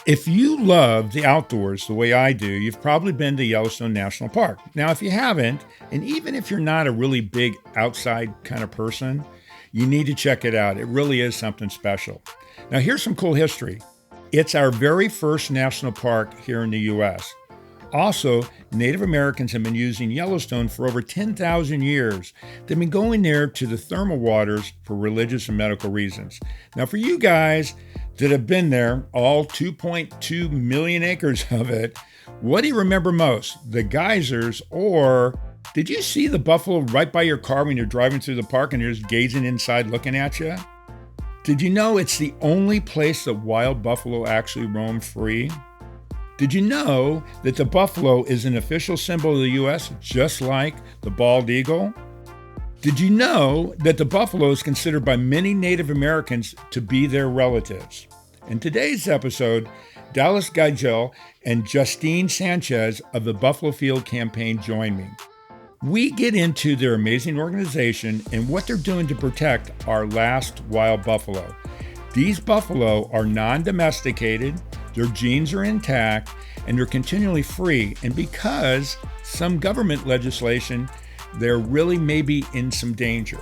If you love the outdoors the way I do, you've probably been to Yellowstone National Park. Now, if you haven't, and even if you're not a really big outside kind of person, you need to check it out. It really is something special. Now, here's some cool history. It's our very first national park here in the U.S. Also, Native Americans have been using Yellowstone for over 10,000 years. They've been going there to the thermal waters for religious and medical reasons. Now, for you guys that have been there, all 2.2 million acres of it, what do you remember most? The geysers, or did you see the buffalo right by your car when you're driving through the park and they're just gazing inside looking at you? Did you know it's the only place that wild buffalo actually roam free? Did you know that the buffalo is an official symbol of the U.S., just like the bald eagle? Did you know that the buffalo is considered by many Native Americans to be their relatives? In today's episode, Dallas Gudgell and Justine Sanchez of the Buffalo Field Campaign join me. We get into their amazing organization and what they're doing to protect our last wild buffalo. These buffalo are non-domesticated, their genes are intact, and they're continually free. And because some government legislation, they're really maybe in some danger.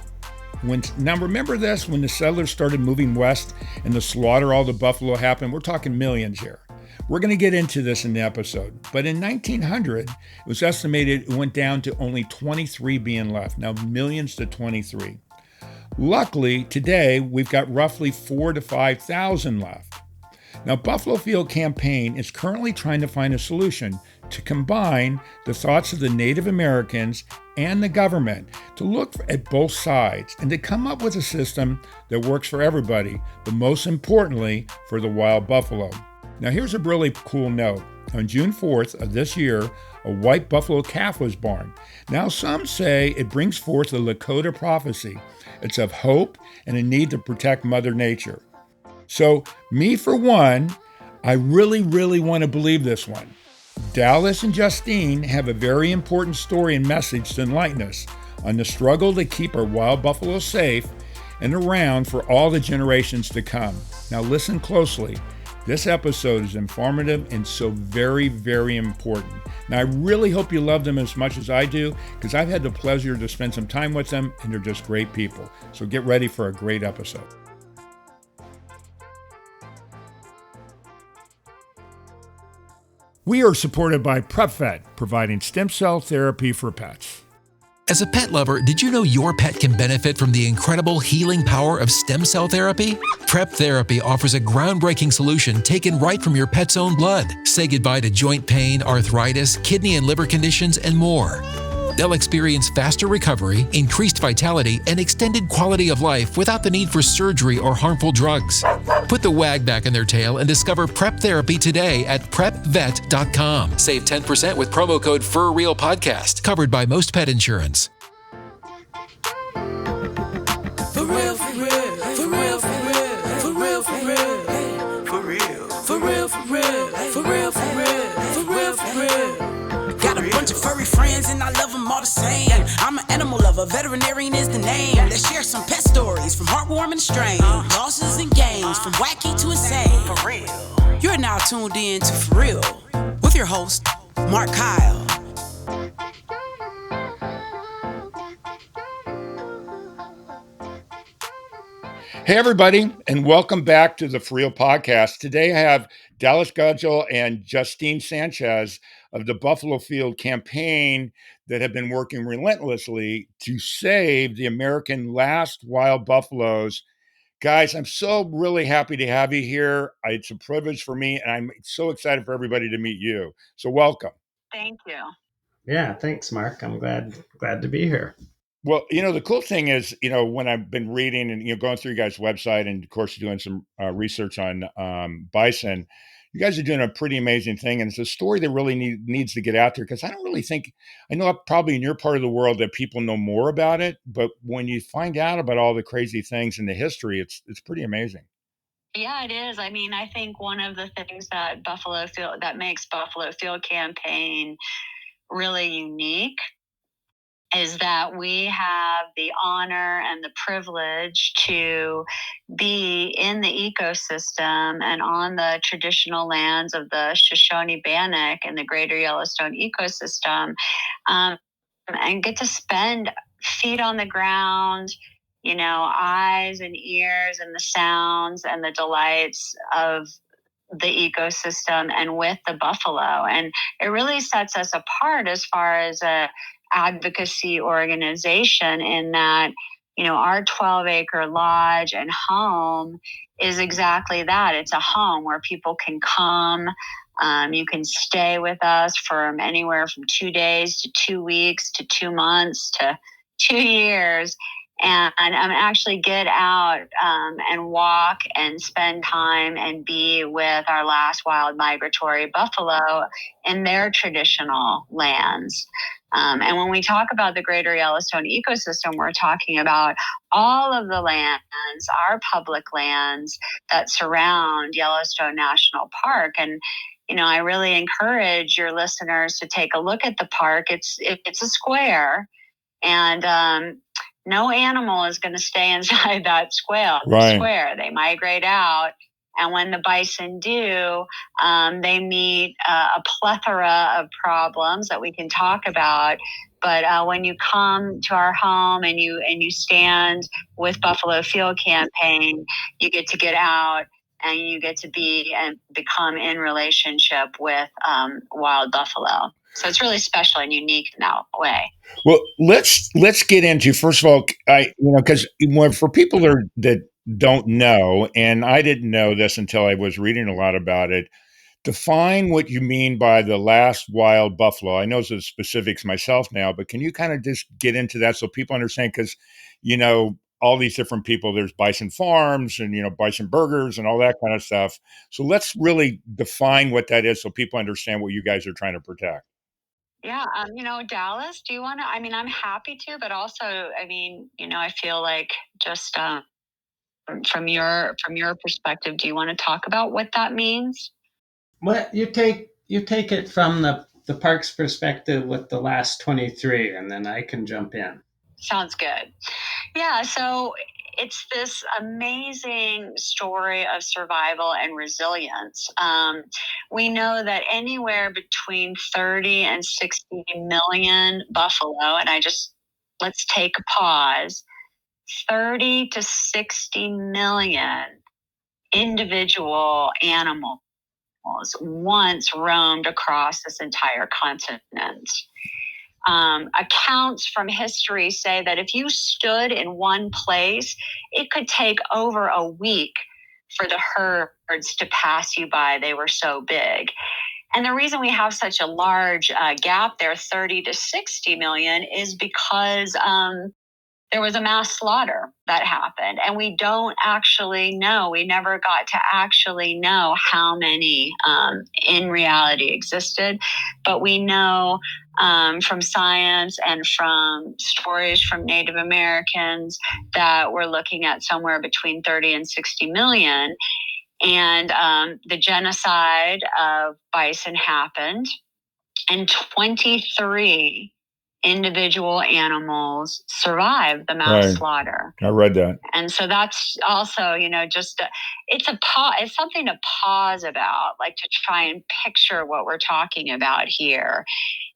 Now remember this, when the settlers started moving west and the slaughter all the buffalo happened, we're talking millions here. We're going to get into this in the episode. But in 1900, it was estimated it went down to only 23 being left. Now millions to 23. Luckily, today, we've got roughly 4,000 to 5,000 left. Now, Buffalo Field Campaign is currently trying to find a solution to combine the thoughts of the Native Americans and the government to look at both sides and to come up with a system that works for everybody, but most importantly, for the wild buffalo. Now, here's a really cool note. On June 4th of this year, a white buffalo calf was born. Now, some say it brings forth the Lakota prophecy. It's of hope and a need to protect Mother Nature. So, me for one, I really want to believe this one. Dallas and Justine have a very important story and message to enlighten us on the struggle to keep our wild buffalo safe and around for all the generations to come. Now listen closely. This episode is informative and so very important. Now I really hope you love them as much as I do, because I've had the pleasure to spend some time with them and they're just great people. So get ready for a great episode. We are supported by PrepVet, providing stem cell therapy for pets. As a pet lover, did you know your pet can benefit from the incredible healing power of stem cell therapy? Prep Therapy offers a groundbreaking solution taken right from your pet's own blood. Say goodbye to joint pain, arthritis, kidney and liver conditions, and more. They'll experience faster recovery, increased vitality, and extended quality of life without the need for surgery or harmful drugs. Put the wag back in their tail and discover Prep Therapy today at PrepVet.com. Save 10% with promo code FurRealPodcast, covered by most pet insurance. For real, for real, for real, for real, for real, for real, for real, for real, for real, for real, for real, for real, for real. Got a bunch of furry friends and I love them all the same. I'm an animal lover, veterinarian is the name. Let's share some pet stories from heartwarming to strange. Losses and gains, from wacky to insane. For real. You're now tuned in to For Real with your host, Mark Kyle. Hey, everybody, and welcome back to the For Real podcast. Today I have Dallas Gudgell and Justine Sanchez of the Buffalo Field Campaign that have been working relentlessly to save the American last wild buffaloes. Guys, I'm so really happy to have you here. It's a privilege for me, and I'm so excited for everybody to meet you. So welcome. Thank you. Yeah, thanks, Mark. I'm glad to be here. Well, the cool thing is, when I've been reading and, going through your guys' website and, of course, doing some research on Bison, you guys are doing a pretty amazing thing. And it's a story that really needs to get out there, because I don't really think, I know probably in your part of the world that people know more about it. But when you find out about all the crazy things in the history, it's pretty amazing. Yeah, it is. I mean, I think one of the things that makes Buffalo Field Campaign really unique is that we have the honor and the privilege to be in the ecosystem and on the traditional lands of the Shoshone-Bannock and the greater Yellowstone ecosystem, and get to spend feet on the ground, eyes and ears and the sounds and the delights of the ecosystem and with the buffalo. And it really sets us apart as far as a advocacy organization, in that, our 12-acre lodge and home is exactly that. It's a home where people can come. You can stay with us from anywhere from 2 days to 2 weeks to 2 months to 2 years, and actually get out and walk and spend time and be with our last wild migratory buffalo in their traditional lands. And when we talk about the greater Yellowstone ecosystem, we're talking about all of the lands, our public lands that surround Yellowstone National Park. And I really encourage your listeners to take a look at the park. It's a square, and no animal is going to stay inside that square. They migrate out. And when the bison do, they meet a plethora of problems that we can talk about. But when you come to our home and you stand with Buffalo Field Campaign, you get out and you get to be and become in relationship with wild buffalo. So it's really special and unique in that way. Well, let's get into, first of all, because for people that don't know, and I didn't know this until I was reading a lot about it. Define what you mean by the last wild buffalo. I know the specifics myself now, but can you kind of just get into that so people understand? Because all these different people, there's bison farms and bison burgers and all that kind of stuff. So let's really define what that is so people understand what you guys are trying to protect. Yeah, Dallas, do you want to? I'm happy to, but also, I feel like just from your perspective, do you want to talk about what that means? Well, you take it from the park's perspective with the last 23, and then I can jump in. Sounds good. Yeah, so it's this amazing story of survival and resilience. We know that anywhere between 30 and 60 million buffalo, and let's take a pause, 30 to 60 million individual animals once roamed across this entire continent. Accounts from history say that if you stood in one place, it could take over a week for the herds to pass you by. They were so big. And the reason we have such a large gap there, 30 to 60 million, is because there was a mass slaughter that happened. And we don't actually know, we never got to actually know how many in reality existed. But we know from science and from stories from Native Americans that we're looking at somewhere between 30 and 60 million. And the genocide of bison happened, and 23 individual animals survived the mass slaughter. I read that. And so that's also, it's something to pause about, like to try and picture what we're talking about here.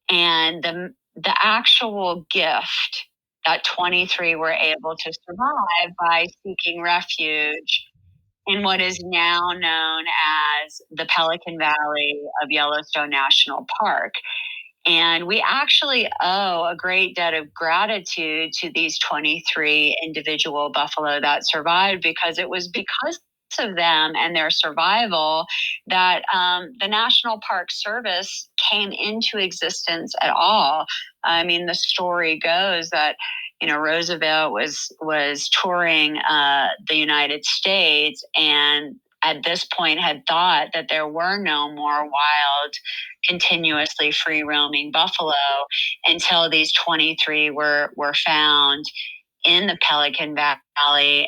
And the actual gift that 23 were able to survive by seeking refuge in what is now known as the Pelican Valley of Yellowstone National Park. And we actually owe a great debt of gratitude to these 23 individual buffalo that survived, because it was because of them and their survival that the National Park Service came into existence at all. The story goes that Roosevelt was touring the United States, and at this point had thought that there were no more wild, continuously free roaming buffalo until these 23 were found in the Pelican Valley.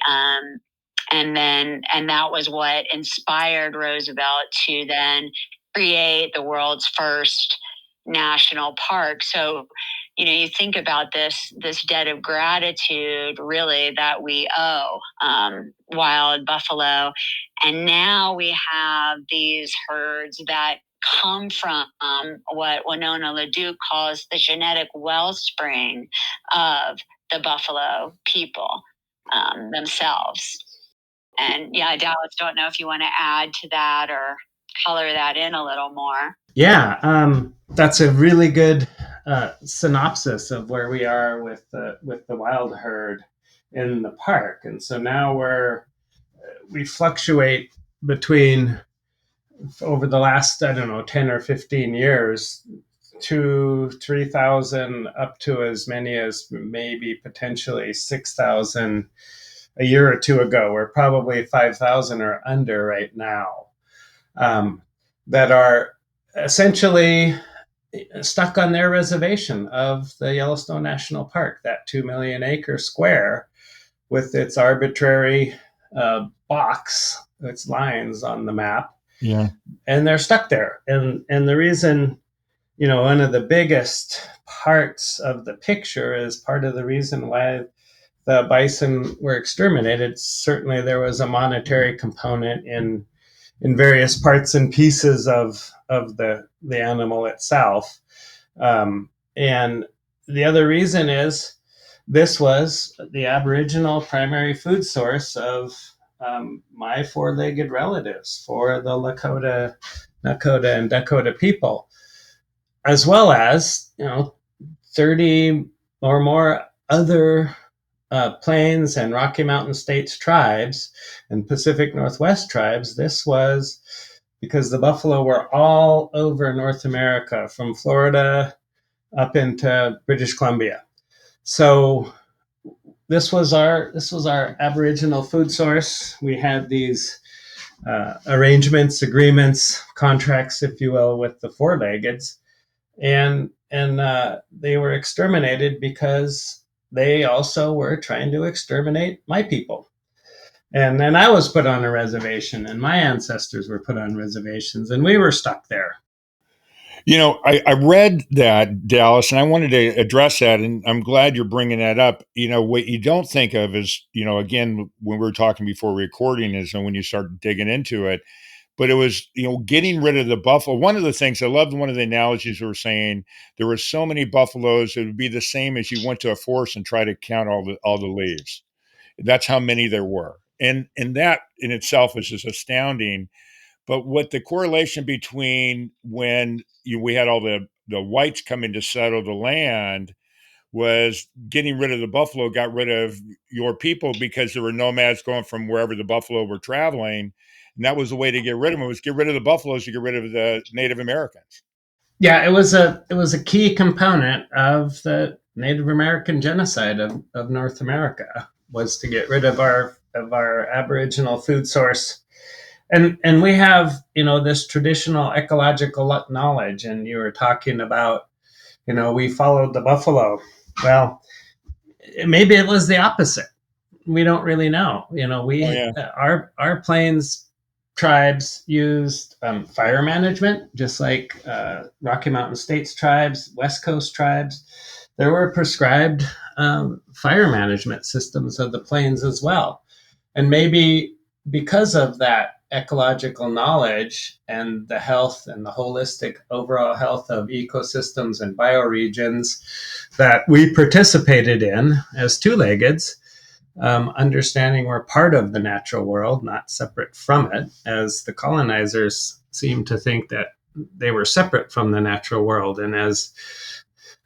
And that was what inspired Roosevelt to then create the world's first national park. So, you think about this debt of gratitude, really, that we owe wild buffalo. And now we have these herds that come from what Winona LaDuke calls the genetic wellspring of the buffalo people themselves. And yeah, Dallas, don't know if you want to add to that or color that in a little more. Yeah, that's a really good synopsis of where we are with the wild herd in the park. And so now we fluctuate between, over the last, I don't know, 10 or 15 years, 3,000 up to as many as maybe potentially 6,000 a year or two ago. We're probably 5,000 or under right now, that are essentially stuck on their reservation of the Yellowstone National Park, that 2 million acre square with its arbitrary box, its lines on the map. Yeah. And they're stuck there. And the reason, one of the biggest parts of the picture is part of the reason why the bison were exterminated. Certainly there was a monetary component in various parts and pieces of the animal itself. And the other reason is this was the Aboriginal primary food source of my four-legged relatives, for the Lakota, Nakota, and Dakota people, as well as 30 or more other Plains and Rocky Mountain States tribes and Pacific Northwest tribes. This was because the buffalo were all over North America, from Florida up into British Columbia. So this was our Aboriginal food source. We had these arrangements, agreements, contracts, if you will, with the four-leggeds, and they were exterminated because they also were trying to exterminate my people. And then I was put on a reservation, and my ancestors were put on reservations, and we were stuck there. I read that, Dallas, and I wanted to address that, and I'm glad you're bringing that up. What you don't think of is, again, when we were talking before recording, is when you start digging into it. But it was, getting rid of the buffalo. One of the things I loved, one of the analogies we were saying, there were so many buffaloes, it would be the same as you went to a forest and try to count all the leaves. That's how many there were. And that in itself is just astounding. But what the correlation between when we had all the whites coming to settle the land was getting rid of the buffalo, got rid of your people, because there were nomads going from wherever the buffalo were traveling. And that was the way to get rid of them, was get rid of the buffaloes to get rid of the Native Americans. Yeah, it was a key component of the Native American genocide of North America, was to get rid of our Aboriginal food source. And we have, this traditional ecological knowledge. And you were talking about, we followed the buffalo. Well, maybe it was the opposite. We don't really know. Our Plains tribes used fire management, just like Rocky Mountain States tribes, West Coast tribes. There were prescribed fire management systems of the Plains as well. And maybe because of that ecological knowledge and the health and the holistic overall health of ecosystems and bioregions that we participated in as two-leggeds, understanding we're part of the natural world, not separate from it, as the colonizers seemed to think that they were separate from the natural world. And as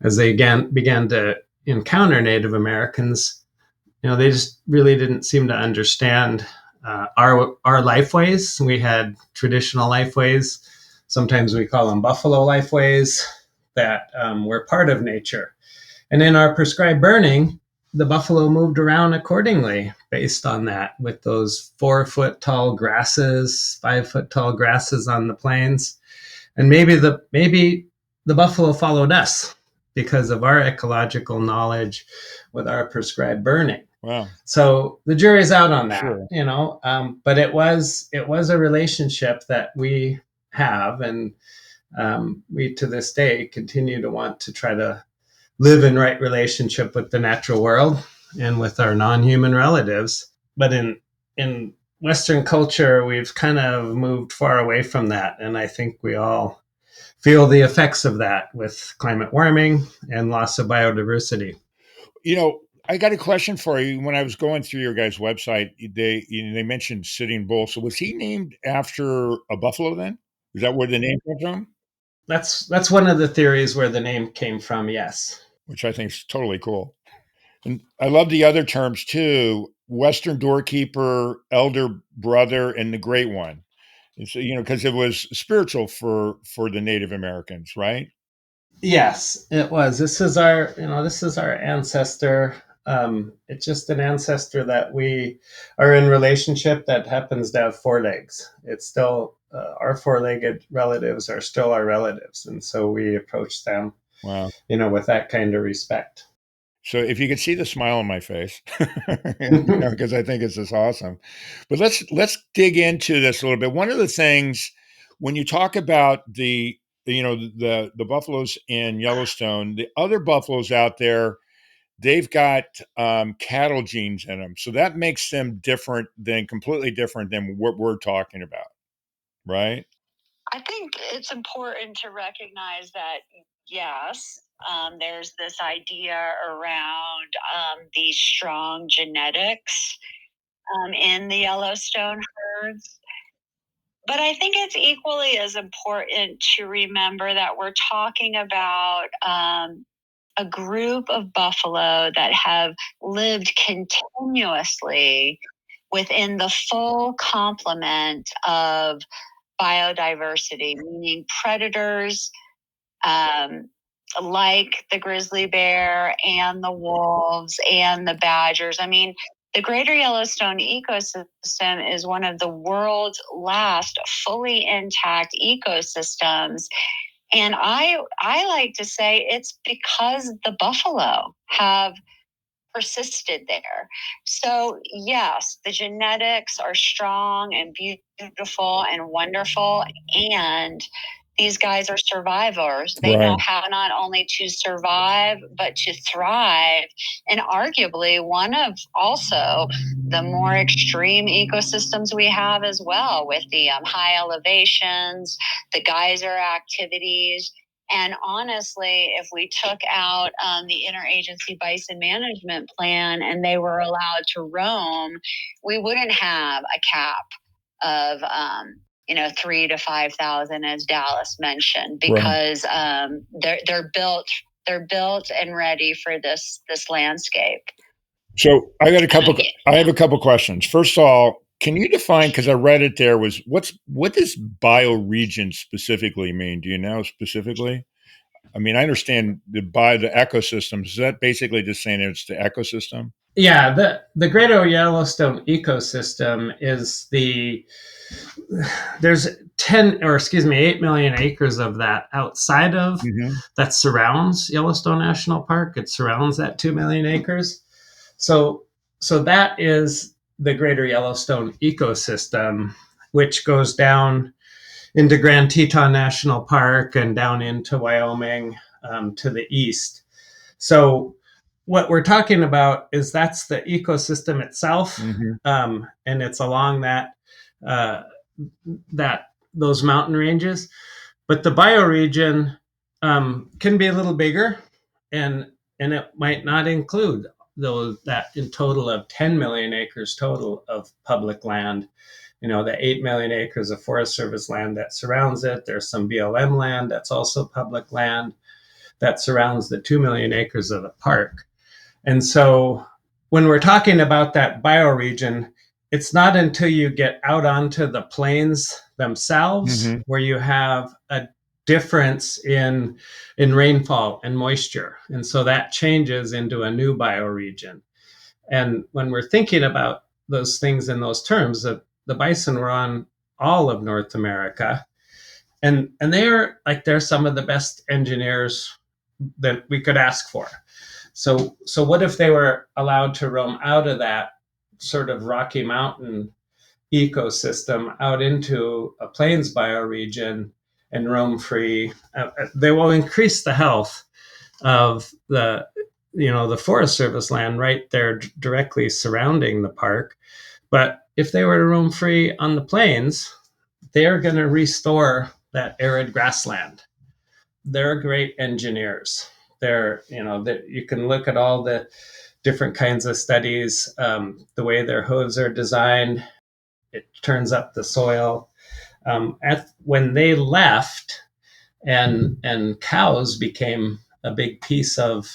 they began to encounter Native Americans, they just really didn't seem to understand our lifeways. We had traditional lifeways. Sometimes we call them buffalo lifeways that were part of nature. And in our prescribed burning, the buffalo moved around accordingly based on that, with those 4-foot tall grasses, 5-foot tall grasses on the plains. And maybe the buffalo followed us because of our ecological knowledge with our prescribed burning. Wow. So the jury's out on that, Sure. But it was a relationship that we have, and we to this day continue to want to try to live in right relationship with the natural world and with our non-human relatives. But in Western culture, we've kind of moved far away from that. And I think we all feel the effects of that with climate warming and loss of biodiversity. I got a question for you. When I was going through your guys' website, they mentioned Sitting Bull. So was he named after a buffalo then? Is that where the name came from? That's one of the theories where the name came from, yes. Which I think is totally cool. And I love the other terms too: Western doorkeeper, elder brother, and the Great One. And so, because it was spiritual for the Native Americans, right? Yes, it was. This is our ancestor. It's just an ancestor that we are in relationship that happens to have four legs. It's still our four-legged relatives are still our relatives, and so we approach them, Wow. with that kind of respect. So if you could see the smile on my face, because I think it's just awesome. But let's dig into this a little bit. One of the things when you talk about the buffaloes in Yellowstone, the other buffaloes out there, they've got cattle genes in them, so that makes them completely different than what we're talking about, right? I think it's important to recognize that, yes, there's this idea around these strong genetics in the Yellowstone herds. But I think it's equally as important to remember that we're talking about a group of buffalo that have lived continuously within the full complement of biodiversity, meaning predators like the grizzly bear and the wolves and the badgers. I mean, the greater Yellowstone ecosystem is one of the world's last fully intact ecosystems. And I like to say it's because the buffalo have persisted there. So yes, the genetics are strong and beautiful and wonderful, and these guys are survivors. They know Right. how not only to survive, but to thrive. And arguably one of also the more extreme ecosystems we have as well, with the high elevations, the geyser activities. And honestly, if we took out the interagency bison management plan and they were allowed to roam, we wouldn't have a cap of 3,000 to 5,000, as Dallas mentioned, because they're built and ready for this landscape. So I have a couple questions. First of all, can you define, because I read it there, what does bioregion specifically mean? Do you know specifically? I mean, I understand the ecosystems. Is that basically just saying it's the ecosystem? Yeah, the Greater Yellowstone ecosystem is there's 8 million acres of that outside of that surrounds Yellowstone National Park. It surrounds that 2 million acres. So that is the Greater Yellowstone ecosystem, which goes down into Grand Teton National Park and down into Wyoming to the east. So what we're talking about is that's the ecosystem itself, and it's along those mountain ranges. But the bioregion can be a little bigger, and it might not include that in total of 10 million acres total of public land. The 8 million acres of Forest Service land that surrounds it. There's some BLM land that's also public land that surrounds the 2 million acres of the park. And so when we're talking about that bioregion, it's not until you get out onto the plains themselves where you have a difference in rainfall and moisture. And so that changes into a new bioregion. And when we're thinking about those things in those terms, the bison were on all of North America. And they're some of the best engineers that we could ask for. So what if they were allowed to roam out of that sort of Rocky Mountain ecosystem out into a plains bioregion and roam free? They will increase the health of the Forest Service land right there directly surrounding the park. But if they were to roam free on the plains, they're going to restore that arid grassland. They're great engineers. You can look at all the different kinds of studies, the way their hooves are designed. It turns up the soil. When they left, and cows became a big piece of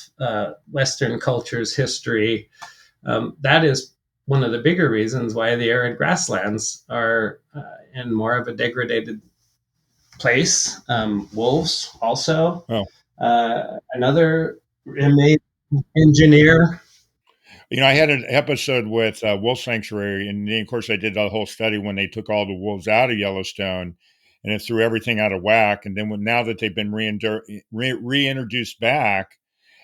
Western culture's history. That is one of the bigger reasons why the arid grasslands are in more of a degraded place. Wolves also. Oh. Another amazing engineer. I had an episode with Wolf Sanctuary, and then, of course, I did the whole study when they took all the wolves out of Yellowstone, and it threw everything out of whack. And then now that they've been reintroduced back,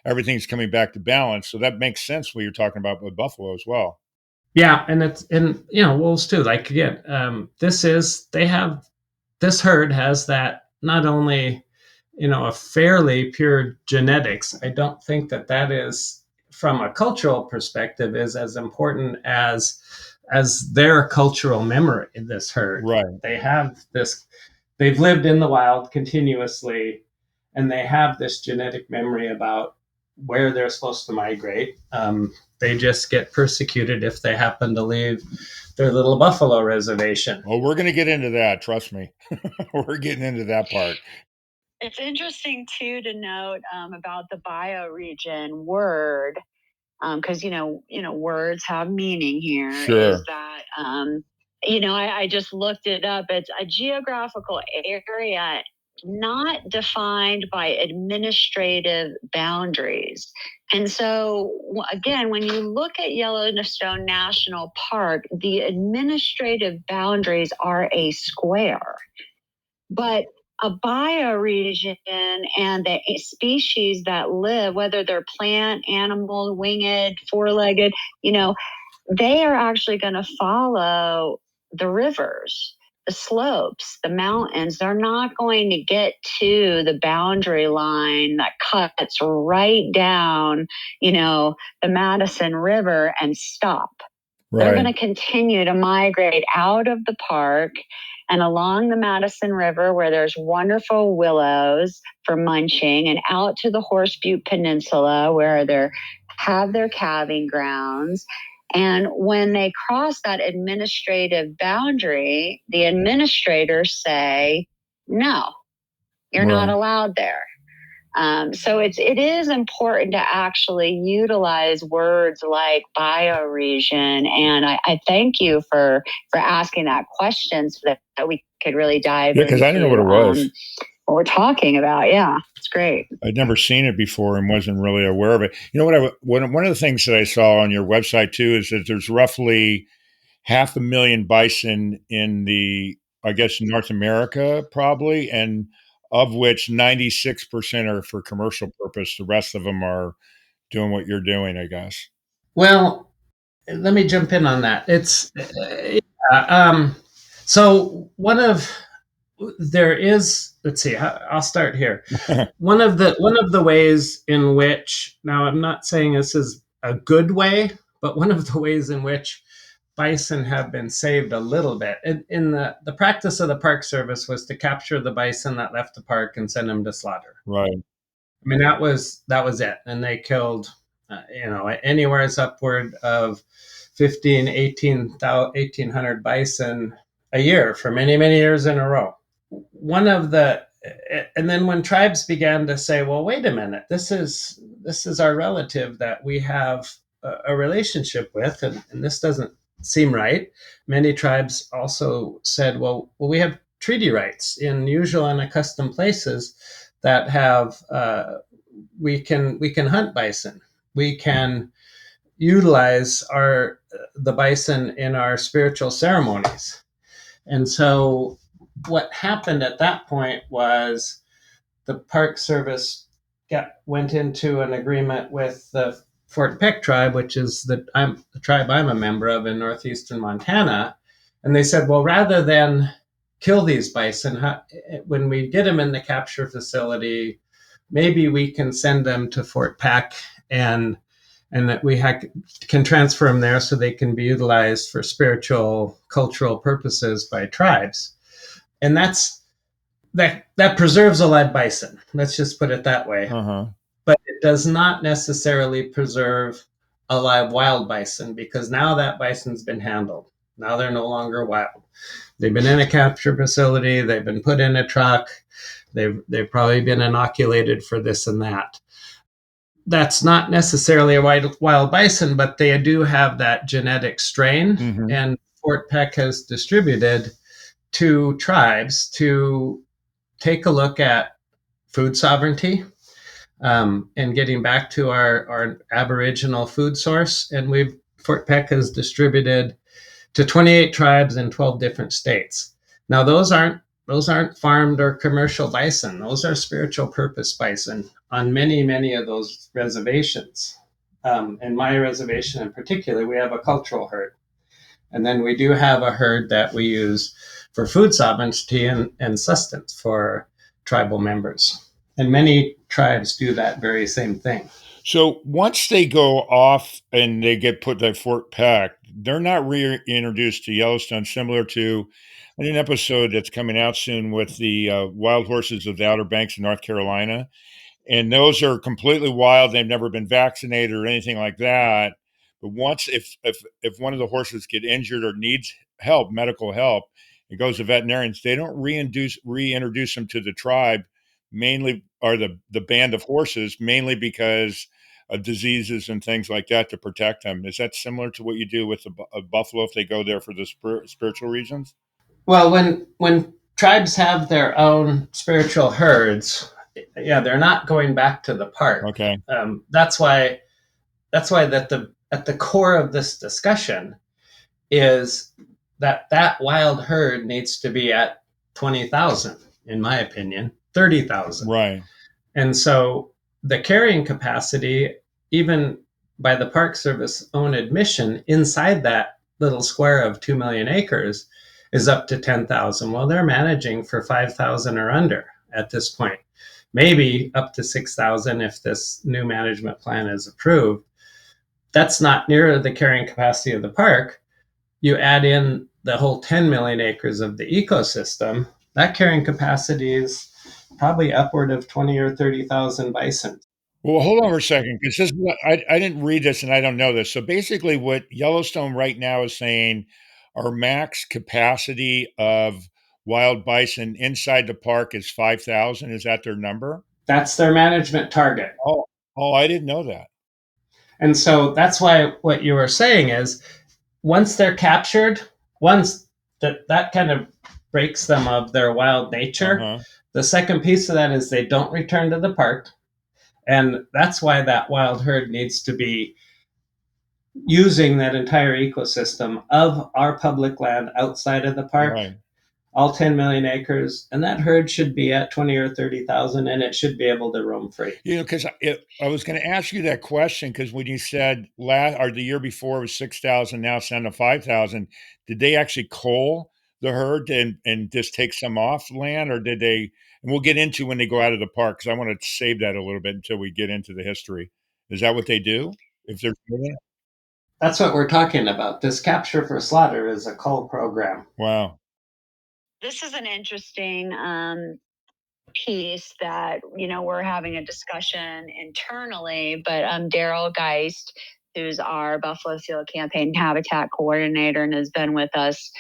everything's coming back to balance. So that makes sense what you're talking about with buffalo as well. Yeah, and wolves too. Like again, this herd has that not only a fairly pure genetics. I don't think that is, from a cultural perspective, is as important as their cultural memory in this herd. Right. They have this. They've lived in the wild continuously, and they have this genetic memory about where they're supposed to migrate. They just get persecuted if they happen to leave their little buffalo reservation. Well, we're going to get into that. Trust me. We're getting into that part. It's interesting, too, to note about the bioregion word, because, words have meaning here. Sure. Is that, I just looked it up. It's a geographical area not defined by administrative boundaries. And so, again, when you look at Yellowstone National Park, the administrative boundaries are a square. But a bioregion and the species that live, whether they're plant, animal, winged, four-legged, they are actually going to follow the rivers, the slopes, the mountains. They're not going to get to the boundary line that cuts right down, the Madison River and stop. Right. They're going to continue to migrate out of the park and along the Madison River, where there's wonderful willows for munching, and out to the Horse Butte Peninsula, where they have their calving grounds. And when they cross that administrative boundary, the administrators say, no, you're not allowed there. So it is important to actually utilize words like bioregion. And I thank you for asking that question so that we could really dive into. Because I didn't know what it was. What we're talking about. Yeah, it's great. I'd never seen it before and wasn't really aware of it. One of the things that I saw on your website too is that there's roughly 500,000 bison in North America probably, and of which 96% are for commercial purpose. The rest of them are doing what you're doing, I guess. Well, let me jump in on that. It's so let's see, I'll start here. One of the ways in which, now I'm not saying this is a good way, but one of the ways in which bison have been saved a little bit. In the practice of the Park Service was to capture the bison that left the park and send them to slaughter. Right. I mean, that was it. And they killed, anywhere is upward of 1,800 bison a year for many, many years in a row. And then when tribes began to say, well, wait a minute, this is our relative that we have a relationship with, and this doesn't seem right. Many tribes also said, well, we have treaty rights in usual and accustomed places that have, we can hunt bison. We can utilize the bison in our spiritual ceremonies. And so what happened at that point was the Park Service went into an agreement with the Fort Peck tribe, which is the tribe I'm a member of in northeastern Montana. And they said, well, rather than kill these bison, when we get them in the capture facility, maybe we can send them to Fort Peck and that we can transfer them there so they can be utilized for spiritual, cultural purposes by tribes. And that preserves a live bison. Let's just put it that way. Uh-huh. But it does not necessarily preserve a live wild bison, because now that bison's been handled. Now they're no longer wild. They've been in a capture facility. They've been put in a truck. They've probably been inoculated for this and that. That's not necessarily a wild bison, but they do have that genetic strain. Mm-hmm. And Fort Peck has distributed to tribes to take a look at food sovereignty, and getting back to our Aboriginal food source. And Fort Peck has distributed to 28 tribes in 12 different states. Now, those aren't farmed or commercial bison. Those are spiritual purpose bison on many of those reservations. In my reservation in particular, we have a cultural herd. And then we do have a herd that we use for food sovereignty and sustenance for tribal members. And many tribes do that very same thing. So once they go off and they get put at Fort Peck, they're not reintroduced to Yellowstone, similar to an episode that's coming out soon with the wild horses of the Outer Banks of North Carolina. And those are completely wild. They've never been vaccinated or anything like that. But once, if one of the horses get injured or needs help, medical help, it goes to veterinarians. They don't reintroduce them to the tribe, mainly, or the band of horses, mainly because of diseases and things like that, to protect them. Is that similar to what you do with a buffalo if they go there for the spiritual reasons? Well, when tribes have their own spiritual herds, yeah, they're not going back to the park. Okay. That's why that at the core of this discussion is that wild herd needs to be at 20,000, in my opinion, 30,000. Right. And so the carrying capacity, even by the Park Service own admission, inside that little square of 2 million acres is up to 10,000. Well, they're managing for 5,000 or under at this point, maybe up to 6,000 if this new management plan is approved. That's not near the carrying capacity of the park. You add in the whole 10 million acres of the ecosystem, that carrying capacity is probably upward of 20 or 30,000 bison. Well, hold on for a second, because this is I didn't read this and I don't know this. So basically, what Yellowstone right now is saying, our max capacity of wild bison inside the park is 5,000. Is that their number? That's their management target. Oh, I didn't know that. And so that's why what you were saying is, once they're captured, once that kind of breaks them of their wild nature. Uh-huh. The second piece of that is they don't return to the park. And that's why that wild herd needs to be using that entire ecosystem of our public land outside of the park, Right. all 10 million acres. And that herd should be at 20 or 30,000, and it should be able to roam free. You know, because I was going to ask you that question, because when you said the year before it was 6,000, now it's down to 5,000, did they actually cull the herd and just take some off land, or did they? And we'll get into when they go out of the park, because I want to save that a little bit until we get into the history. Is that what they do? If they're That's what we're talking about. This capture for slaughter is a cull program. wow. This is an interesting piece that, we're having a discussion internally, but Daryl Geist, who's our Buffalo Field Campaign Habitat Coordinator and has been with us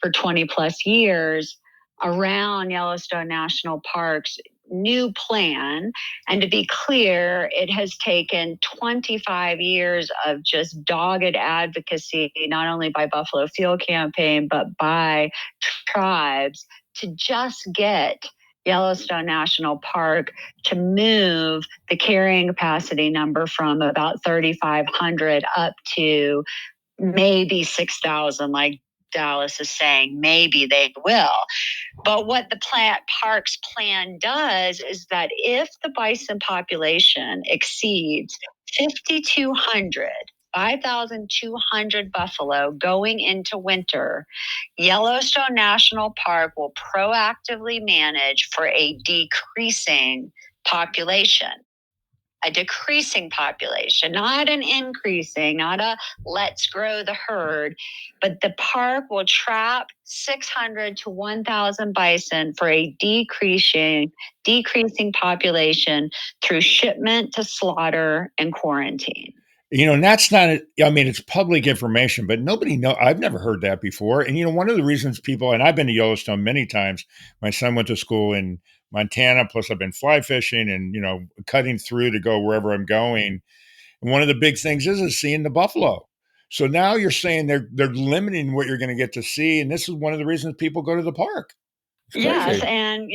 for 20 plus years around Yellowstone National Park's new plan. And to be clear, it has taken 25 years of just dogged advocacy, not only by Buffalo Field Campaign, but by tribes, to just get Yellowstone National Park to move the carrying capacity number from about 3,500 up to maybe 6,000, like Dallas is saying. Maybe they will. But what the park's plan does is that if the bison population exceeds 5,200 buffalo going into winter, Yellowstone National Park will proactively manage for a decreasing population, a decreasing population, not an increasing, not a let's grow the herd, but the park will trap 600 to 1,000 bison for a decreasing population through shipment to slaughter and quarantine. And that's not, I mean, it's public information, but nobody know. I've never heard that before. And, one of the reasons people, and I've been to Yellowstone many times, my son went to school in Montana, plus I've been fly fishing and, cutting through to go wherever I'm going. And one of the big things is seeing the buffalo. So now you're saying they're limiting what you're going to get to see. And this is one of the reasons people go to the park. Yes. And,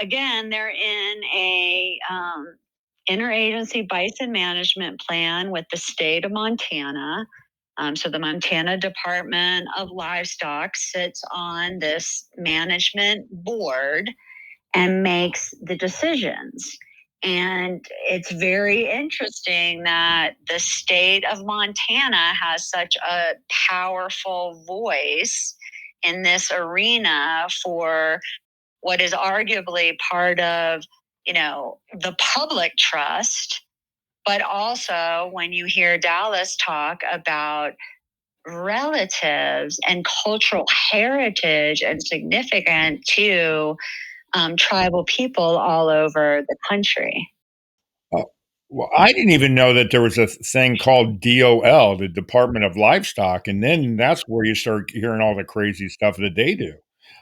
again, they're in a, interagency bison management plan with the state of Montana. So the Montana Department of Livestock sits on this management board and makes the decisions. And it's very interesting that the state of Montana has such a powerful voice in this arena for what is arguably part of, the public trust. But also when you hear Dallas talk about relatives and cultural heritage and significant to tribal people all over the country. Well, I didn't even know that there was a thing called DOL, the Department of Livestock, and then that's where you start hearing all the crazy stuff that they do.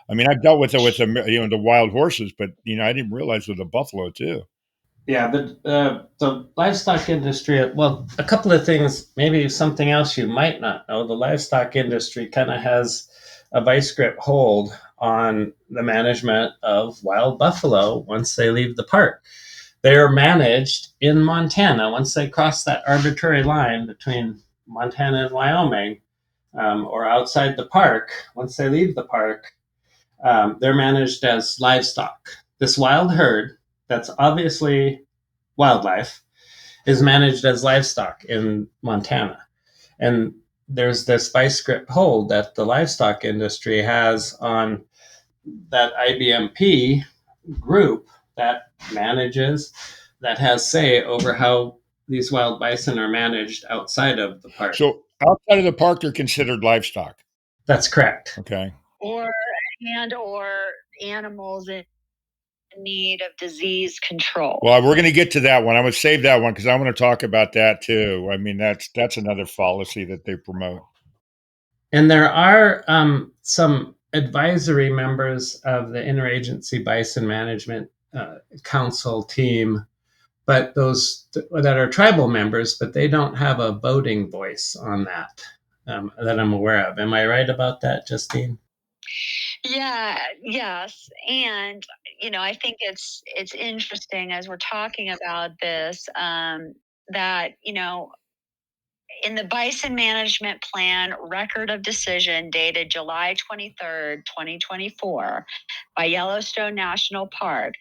I mean, I've dealt with it with the wild horses, but I didn't realize with the buffalo too. Yeah, the livestock industry. Well, a couple of things. Maybe something else you might not know. The livestock industry kind of has a vice grip hold on the management of wild buffalo once they leave the park. They are managed in Montana once they cross that arbitrary line between Montana and Wyoming, or outside the park. Once they leave the park, they're managed as livestock. This wild herd, that's obviously wildlife, is managed as livestock in Montana. And there's this vice grip hold that the livestock industry has on that IBMP group that manages, that has say over how these wild bison are managed outside of the park. So outside of the park, they're considered livestock. That's correct. Okay. Or animals in need of disease control. Well, we're going to get to that one. I'm going to save that one because I want to talk about that too. I mean, that's another fallacy that they promote. And there are some advisory members of the Interagency Bison Management Council team, but those that are tribal members, but they don't have a voting voice on that that I'm aware of. Am I right about that, Justine? Yeah, yes. And, I think it's interesting as we're talking about this, that, in the Bison Management Plan Record of Decision dated July 23rd, 2024 by Yellowstone National Park,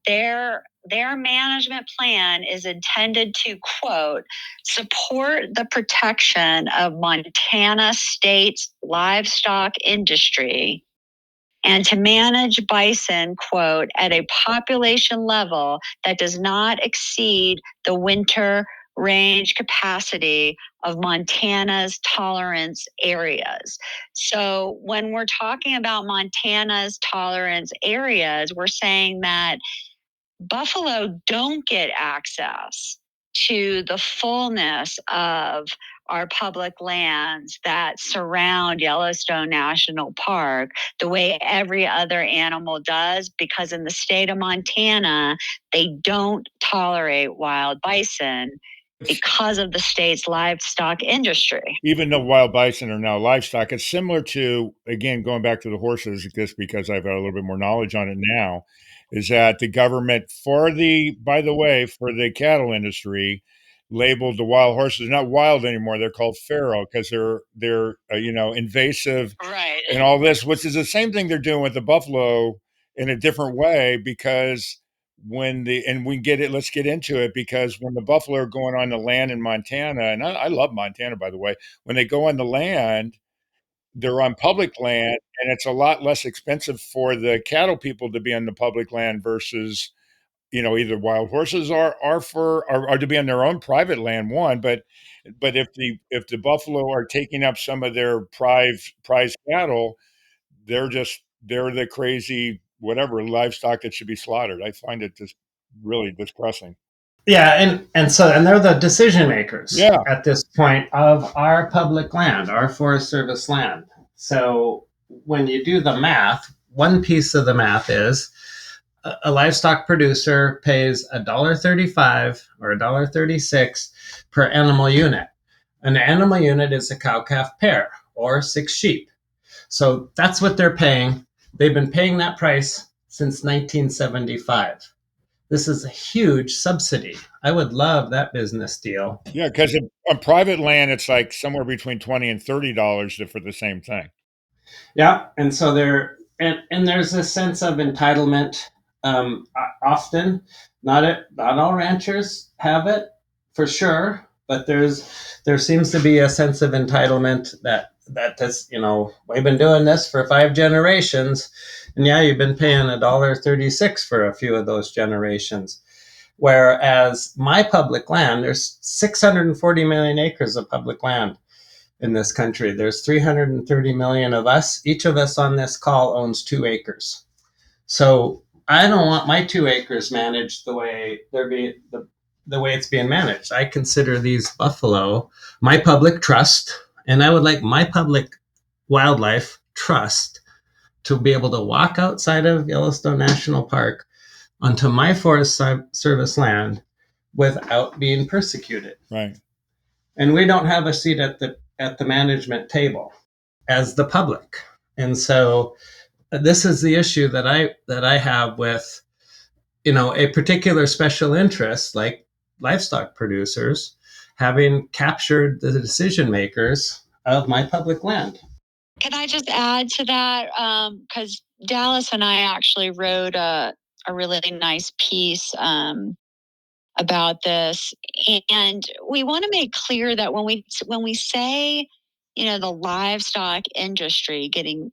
their management plan is intended to, quote, support the protection of Montana state's livestock industry and to manage bison, quote, at a population level that does not exceed the winter range capacity of Montana's tolerance areas. So when we're talking about Montana's tolerance areas, we're saying that buffalo don't get access to the fullness of our public lands that surround Yellowstone National Park the way every other animal does, because in the state of Montana, they don't tolerate wild bison because of the state's livestock industry. Even though wild bison are now livestock, it's similar to, again, going back to the horses, just because I've got a little bit more knowledge on it now, is that the government, by the way, for the cattle industry, labeled the wild horses not wild anymore. They're called feral because they're invasive, right, and all this, which is the same thing they're doing with the buffalo in a different way. Because let's get into it, because when the buffalo are going on the land in Montana, and I love Montana, by the way, when they go on the land, they're on public land, and it's a lot less expensive for the cattle people to be on the public land versus either wild horses are to be on their own private land, one, but if the buffalo are taking up some of their prize cattle, they're the crazy whatever livestock that should be slaughtered. I find it just really distressing. Yeah, and they're the decision makers Yeah, at this point of our public land, our Forest Service land. So when you do the math, one piece of the math is a livestock producer pays $1.35 or $1.36 per animal unit. An animal unit is a cow calf pair or 6 sheep. So that's what they're paying. They've been paying that price since 1975. This is a huge subsidy. I would love that business deal. yeah, because on private land, it's like somewhere between $20 and $30 for the same thing. Yeah, and so and there's a sense of entitlement. Often, not all ranchers have it for sure, but there seems to be a sense of entitlement that this, we've been doing this for 5 generations, and yeah, you've been paying $1.36 for a few of those generations. Whereas my public land, there's 640 million acres of public land in this country. There's 330 million of us. Each of us on this call owns 2 acres. So I don't want my 2 acres managed the way the way it's being managed. I consider these buffalo my public trust, and I would like my public wildlife trust to be able to walk outside of Yellowstone National Park onto my Forest Service land without being persecuted. Right. And we don't have a seat at the management table as the public. And so this is the issue that I have with a particular special interest like livestock producers having captured the decision makers of my public land. Can I just add to that? Because Dallas and I actually wrote a really nice piece about this, and we want to make clear that when we say, the livestock industry getting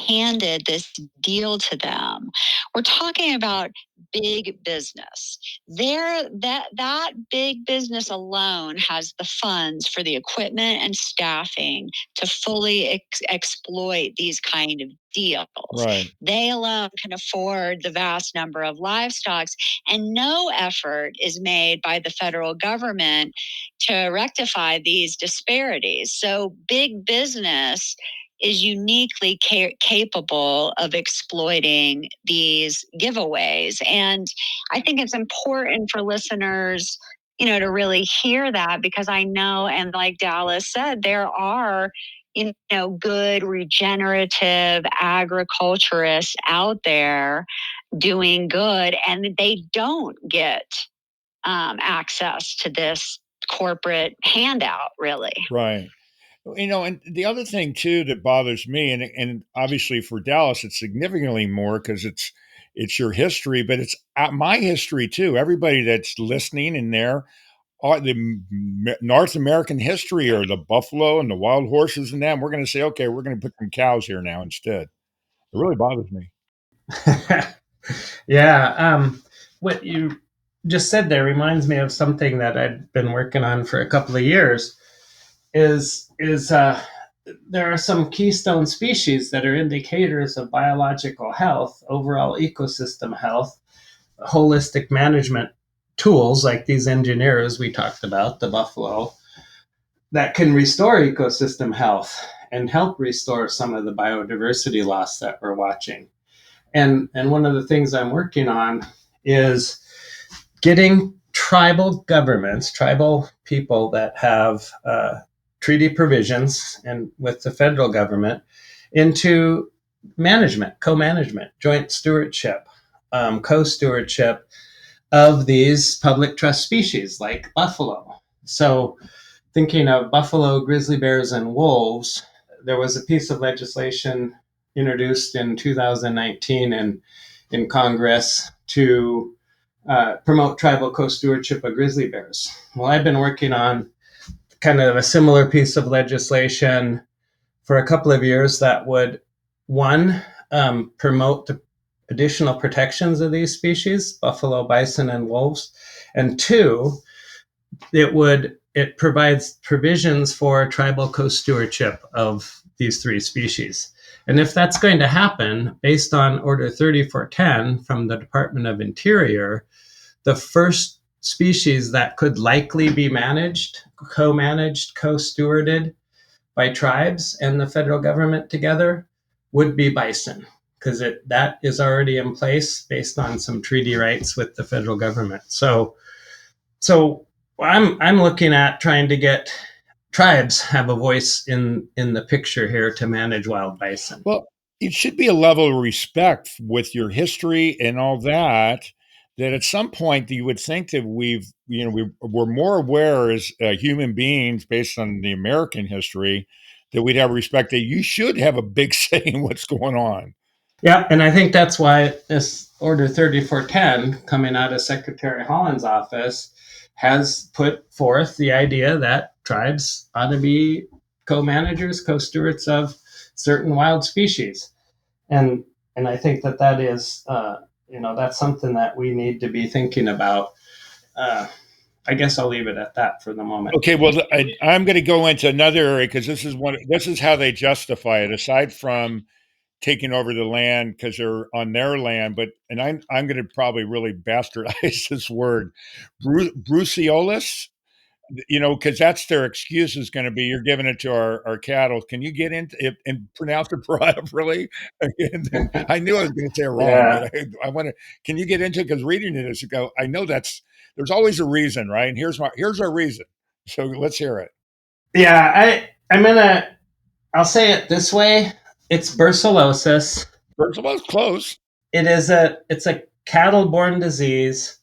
handed this deal to them, we're talking about big business. That big business alone has the funds for the equipment and staffing to fully exploit these kind of deals. Right. They alone can afford the vast number of livestock, and no effort is made by the federal government to rectify these disparities. So big business is uniquely capable of exploiting these giveaways. And I think it's important for listeners, to really hear that, because I know, and like Dallas said, there are, good regenerative agriculturists out there doing good, and they don't get access to this corporate handout, really. Right. And the other thing too that bothers me, and obviously for Dallas, it's significantly more because it's your history, but it's my history too. Everybody that's listening in there, are the North American history or the buffalo and the wild horses and that. We're going to say, okay, we're going to put some cows here now instead. It really bothers me. Yeah. What you just said there reminds me of something that I've been working on for a couple of years. Is there are some keystone species that are indicators of biological health, overall ecosystem health, holistic management tools like these engineers we talked about, the buffalo, that can restore ecosystem health and help restore some of the biodiversity loss that we're watching. And one of the things I'm working on is getting tribal governments, tribal people that have treaty provisions and with the federal government into management, co-management, joint stewardship, co-stewardship of these public trust species like buffalo. So thinking of buffalo, grizzly bears, and wolves, there was a piece of legislation introduced in 2019 in Congress to promote tribal co-stewardship of grizzly bears. Well, I've been working on kind of a similar piece of legislation for a couple of years that would, one, promote additional protections of these species, buffalo, bison, and wolves. And two, it provides provisions for tribal co-stewardship of these three species. And if that's going to happen, based on Order 3410 from the Department of Interior, the first species that could likely be managed, co-stewarded by tribes and the federal government together would be bison, because that is already in place based on some treaty rights with the federal government. So I'm looking at trying to get tribes have a voice in the picture here to manage wild bison. Well, it should be a level of respect with your history and all that. That at some point you would think that we're more aware as human beings based on the American history that we'd have respect that you should have a big say in what's going on. Yeah, and I think that's why this Order 3410 coming out of Secretary Holland's office has put forth the idea that tribes ought to be co-managers, co-stewards of certain wild species. And I think that is that's something that we need to be thinking about. I guess I'll leave it at that for the moment. Okay, well, I'm going to go into another area because this is how they justify it. Aside from taking over the land because they're on their land, and I'm going to probably really bastardize this word, Brucellosis. Because that's their excuse is going to be you're giving it to our cattle. Can you get into it and pronounce it properly? I knew I was going to say it wrong, Yeah. but I want to. Can you get into it? Because reading it as you go, I know there's always a reason, right? And here's our reason. So let's hear it. Yeah, I'll say it this way. It's brucellosis. Brucellosis, close. It's a cattle-borne disease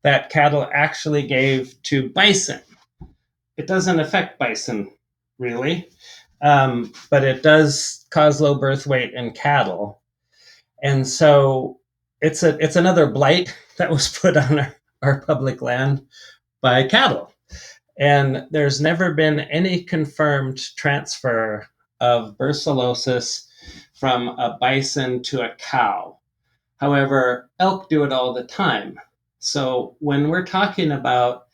that cattle actually gave to bison. It doesn't affect bison really, but it does cause low birth weight in cattle, and so it's another blight that was put on our public land by cattle. And there's never been any confirmed transfer of brucellosis from a bison to a cow. However, elk do it all the time. So when we're talking about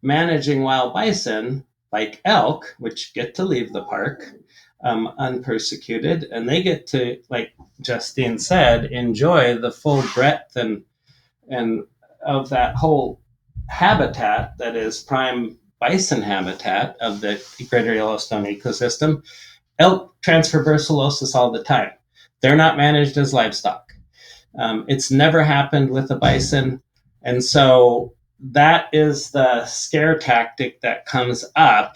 managing wild bison, like elk, which get to leave the park unpersecuted, and they get to, like Justine said, enjoy the full breadth and of that whole habitat that is prime bison habitat of the greater Yellowstone ecosystem. Elk transfer brucellosis all the time. They're not managed as livestock. It's never happened with a bison. And so that is the scare tactic that comes up.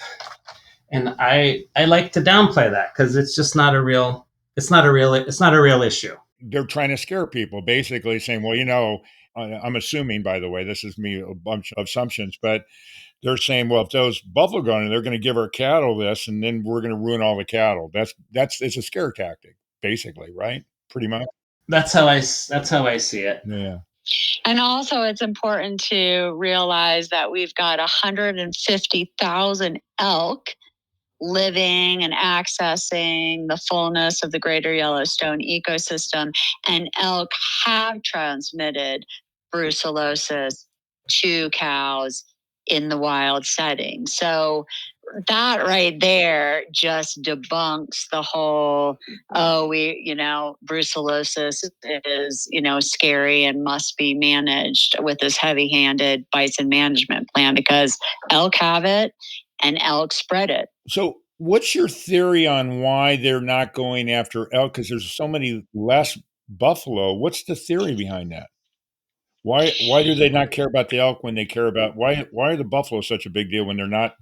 And I like to downplay that because it's just not a real issue. They're trying to scare people, basically saying, well, I'm assuming, by the way, this is me, a bunch of assumptions, but they're saying, well, if those buffalo go in, they're going to give our cattle this, and then we're going to ruin all the cattle. It's a scare tactic, basically, right? Pretty much. That's how I see it. Yeah. And also, it's important to realize that we've got 150,000 elk living and accessing the fullness of the greater Yellowstone ecosystem, and elk have transmitted brucellosis to cows in the wild setting. So that right there just debunks the whole, brucellosis is, scary and must be managed with this heavy-handed bison management plan, because elk have it and elk spread it. So what's your theory on why they're not going after elk? Because there's so many less buffalo. What's the theory behind that? Why do they not care about the elk when they care about why are the buffalo such a big deal when they're not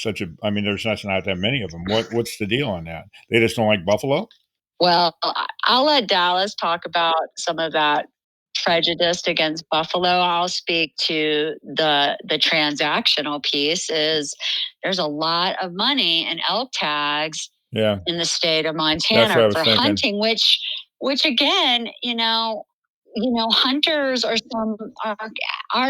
there's not that many of them. What's the deal on that? They just don't like buffalo? Well, I'll let Dallas talk about some of that prejudice against buffalo. I'll speak to the transactional piece. Is there's a lot of money in elk tags in the state of Montana for hunting, which again, hunters are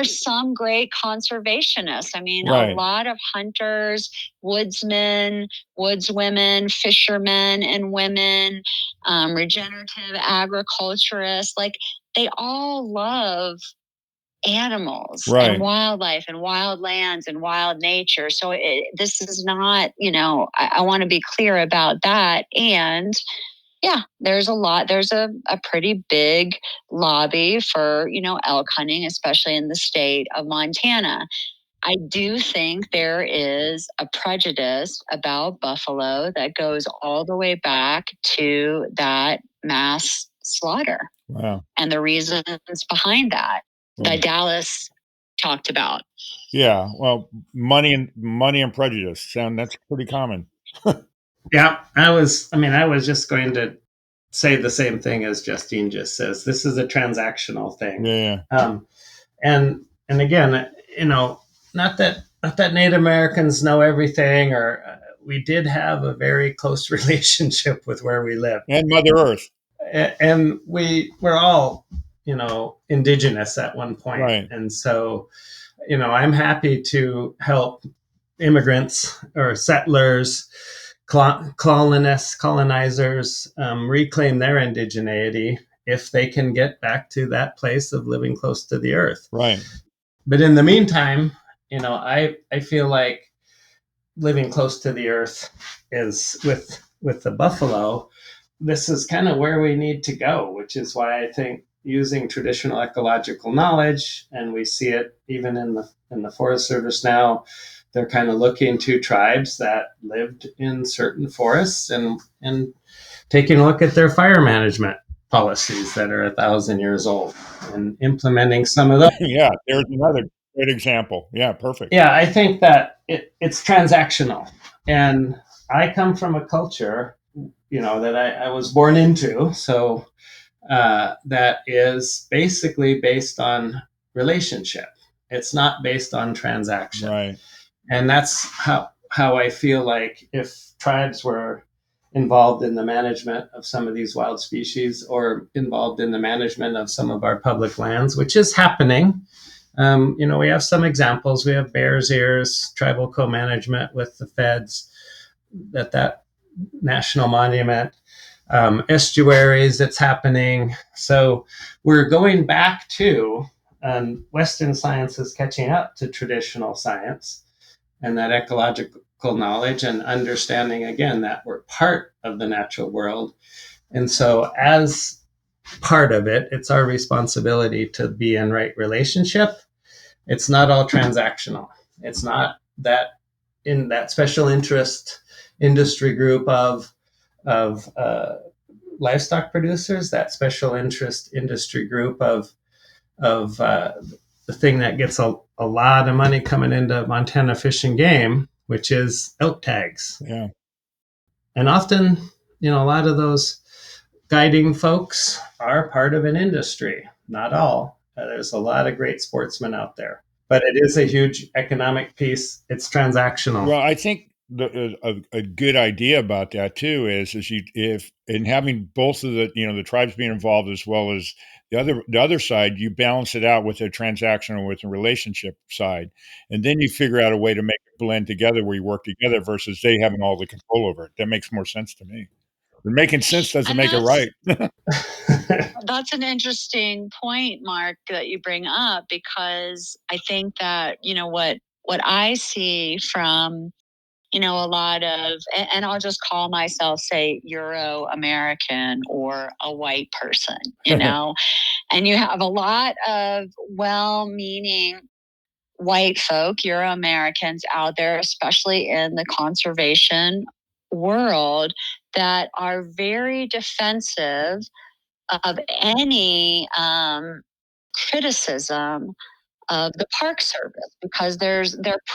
some great conservationists. I mean, a lot of hunters, woodsmen, woodswomen, fishermen and women, regenerative agriculturists, like they all love animals and Right. wildlife and wild lands and wild nature. So this is not, I want to be clear about that. And yeah, there's a pretty big lobby for, elk hunting, especially in the state of Montana. I do think there is a prejudice about buffalo that goes all the way back to that mass slaughter. Wow. And the reasons behind that Dallas talked about. Yeah. Well, money and prejudice. That's pretty common. Yeah, I was just going to say the same thing as Justine just says. This is a transactional thing. Yeah. And again, not that Native Americans know everything, or we did have a very close relationship with where we live And Mother Earth. And we're all, indigenous at one point. Right. And so, I'm happy to help immigrants or settlers, colonizers reclaim their indigeneity if they can get back to that place of living close to the earth. Right. But in the meantime, I feel like living close to the earth is with the buffalo. This is kind of where we need to go, which is why I think using traditional ecological knowledge, and we see it even in the Forest Service now, they're kind of looking to tribes that lived in certain forests and taking a look at their fire management policies that are 1,000 years old and implementing some of those. Yeah, there's another great example. Yeah, perfect. Yeah, I think that it's transactional. And I come from a culture, that I was born into. So that is basically based on relationship. It's not based on transaction. Right. And that's how I feel like if tribes were involved in the management of some of these wild species or involved in the management of some of our public lands, which is happening. We have some examples. We have Bears Ears, tribal co-management with the feds at that national monument. Estuaries, it's happening. So we're going back to Western science is catching up to traditional science and that ecological knowledge and understanding, again, that we're part of the natural world. And so as part of it, it's our responsibility to be in right relationship. It's not all transactional. It's not that in that special interest industry group of livestock producers, that special interest industry group of the thing that gets a lot of money coming into Montana Fish and Game, which is elk tags. Yeah. And often, a lot of those guiding folks are part of an industry. Not all. There's a lot of great sportsmen out there, but it is a huge economic piece. It's transactional. Well, I think a good idea about that too is if in having both of the tribes being involved as well as the other side, you balance it out with a transactional, with a relationship side, and then you figure out a way to make it blend together where you work together versus they having all the control over it. That makes more sense to me. But making sense doesn't make it right. That's an interesting point, Mark, that you bring up, because I think that, what I see from, a lot of, and I'll just call myself, say, Euro-American or a white person, and you have a lot of well-meaning white folk, Euro-Americans out there, especially in the conservation world, that are very defensive of any criticism of the Park Service, because they're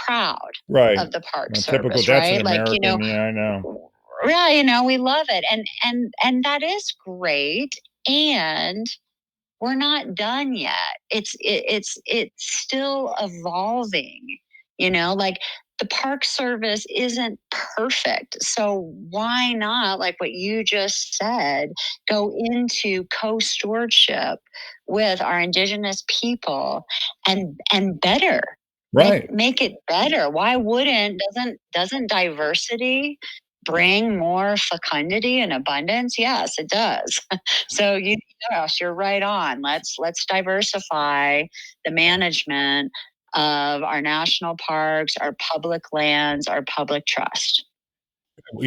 proud Right. of the Park Typical. Service, That's right? an American. Yeah, I know. Yeah, we love it, and that is great, and we're not done yet. It's still evolving. Like the Park Service isn't perfect, so why not, like what you just said, go into co-stewardship with our indigenous people and better. Right. Make it better. Why wouldn't doesn't diversity bring more fecundity and abundance? Yes, it does. So yes, you're right on. Let's diversify the management of our national parks, our public lands, our public trust.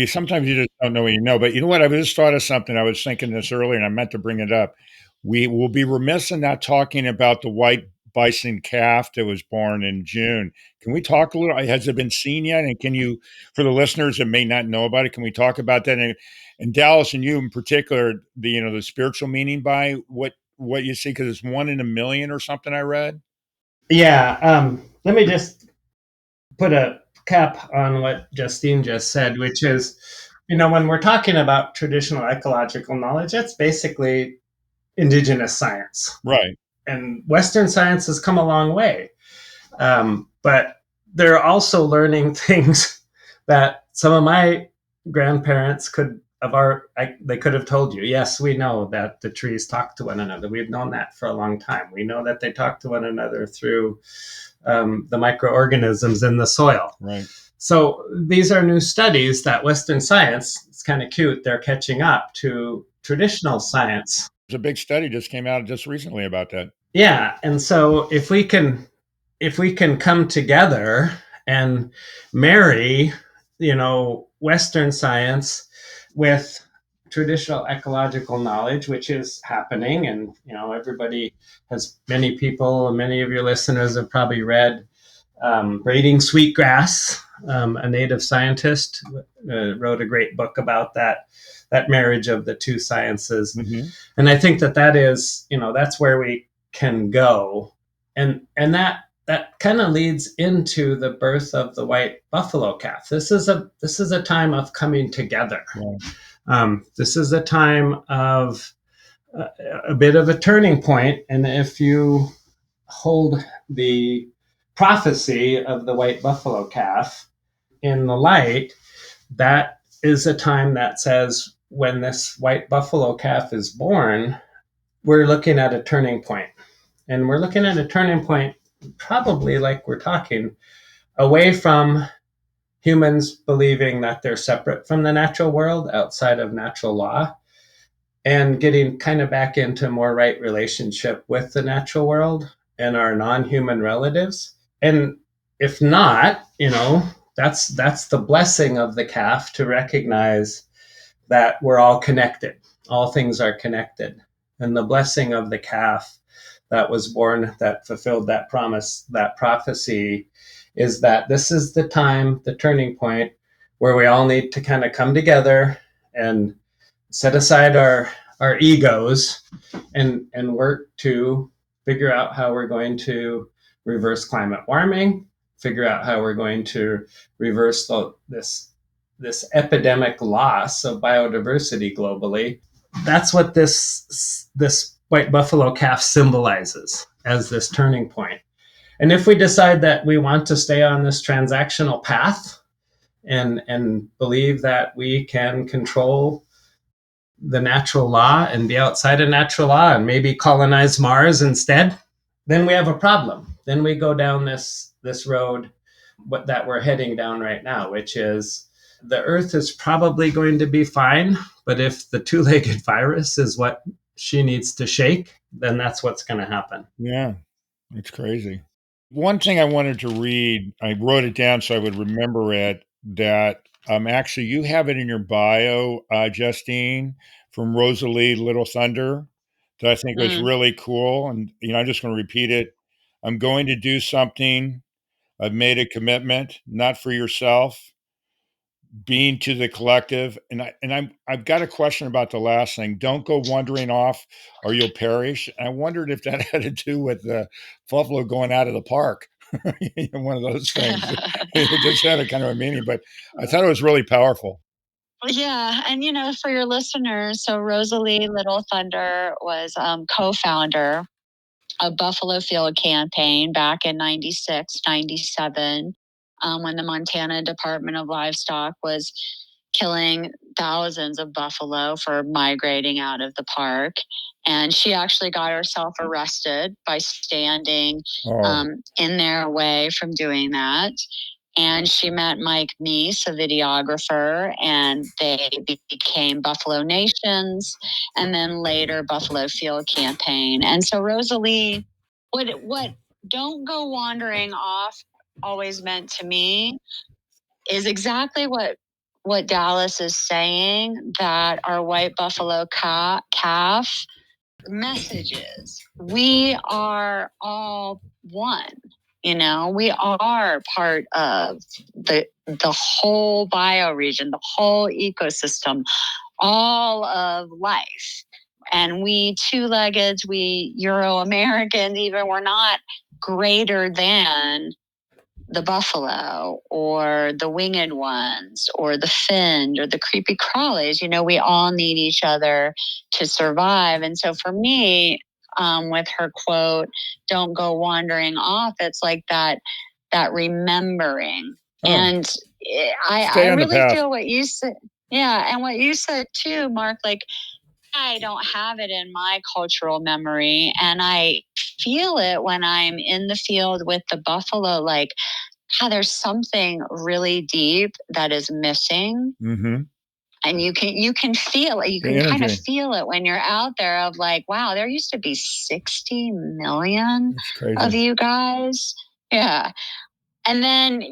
Sometimes you just don't know what you know. But you know what? I just thought of something. I was thinking this earlier, and I meant to bring it up. We will be remiss in not talking about the white bison calf that was born in June. Can we talk a little? Has it been seen yet? And can you, for the listeners that may not know about it, can we talk about that? And Dallas, and you in particular, the spiritual meaning by what you see, because it's 1 in a million or something. I read. Yeah. Let me just put a cap on what Justine just said, which is, when we're talking about traditional ecological knowledge, that's basically indigenous science. Right. And Western science has come a long way. But they're also learning things that some of my grandparents could have told you. Yes, we know that the trees talk to one another. We've known that for a long time. We know that they talk to one another through the microorganisms in the soil. Right. So these are new studies that Western science, it's kind of cute, they're catching up to traditional science. There's a big study just came out just recently about that. Yeah, and so if we can come together and marry, Western science with traditional ecological knowledge, which is happening, and many of your listeners have probably read Braiding Sweetgrass. A native scientist wrote a great book about that marriage of the two sciences. Mm-hmm. And I think that is, that's where we can go. And that kind of leads into the birth of the white buffalo calf. This is a time of coming together. Yeah. This is a time of a bit of a turning point. And if you hold the prophecy of the white buffalo calf in the light, that is a time that says when this white buffalo calf is born, we're looking at a turning point. And we're looking at a turning point probably, like we're talking, away from humans believing that they're separate from the natural world, outside of natural law, and getting kind of back into more right relationship with the natural world and our non-human relatives. And if not, that's the blessing of the calf, to recognize that we're all connected. All things are connected. And the blessing of the calf that was born, that fulfilled that promise, that prophecy, is that this is the time, the turning point, where we all need to kind of come together and set aside our egos and work to figure out how we're going to reverse climate warming, figure out how we're going to reverse this epidemic loss of biodiversity globally. That's what this white buffalo calf symbolizes as this turning point. And if we decide that we want to stay on this transactional path and believe that we can control the natural law and be outside of natural law and maybe colonize Mars instead, then we have a problem. Then we go down this road that we're heading down right now, which is the Earth is probably going to be fine, but if the two-legged virus is what she needs to shake, then that's what's going to happen. Yeah, it's crazy. One thing I wanted to read, I wrote it down so I would remember it, that actually you have it in your bio, Justine, from Rosalie Little Thunder, that I think was really cool. And, I'm just going to repeat it. I'm going to do something. I've made a commitment, not for yourself, being to the collective. I've got a question about the last thing. Don't go wandering off or you'll perish. And I wondered if that had to do with the buffalo going out of the park. One of those things. It just had a kind of a meaning, but I thought it was really powerful. Yeah. And, for your listeners, so Rosalie Little Thunder was co-founder of Buffalo Field Campaign back in 96, 97, when the Montana Department of Livestock was killing thousands of buffalo for migrating out of the park. And she actually got herself arrested by standing in their way from doing that. and she met Mike Meese, a videographer, and they became Buffalo Nations, and then later Buffalo Field Campaign. And so Rosalie, what Don't Go Wandering Off always meant to me is exactly what Dallas is saying, that our white buffalo calf messages. We are all one. We are part of the whole bioregion, the whole ecosystem, all of life. And we two-leggeds, we Euro-Americans, even, we're not greater than the buffalo or the winged ones or the finned or the creepy crawlies. We all need each other to survive. And so for me, with her quote, "Don't go wandering off," it's like that remembering. And I really feel what you said. Yeah. And what you said too, Mark, like, I don't have it in my cultural memory, and I feel it when I'm in the field with the buffalo, like, there's something really deep that is missing. Mm-hmm. And you can feel it. You can kind of feel it when you're out there, of like, wow, there used to be 60 million of you guys. Yeah. And then,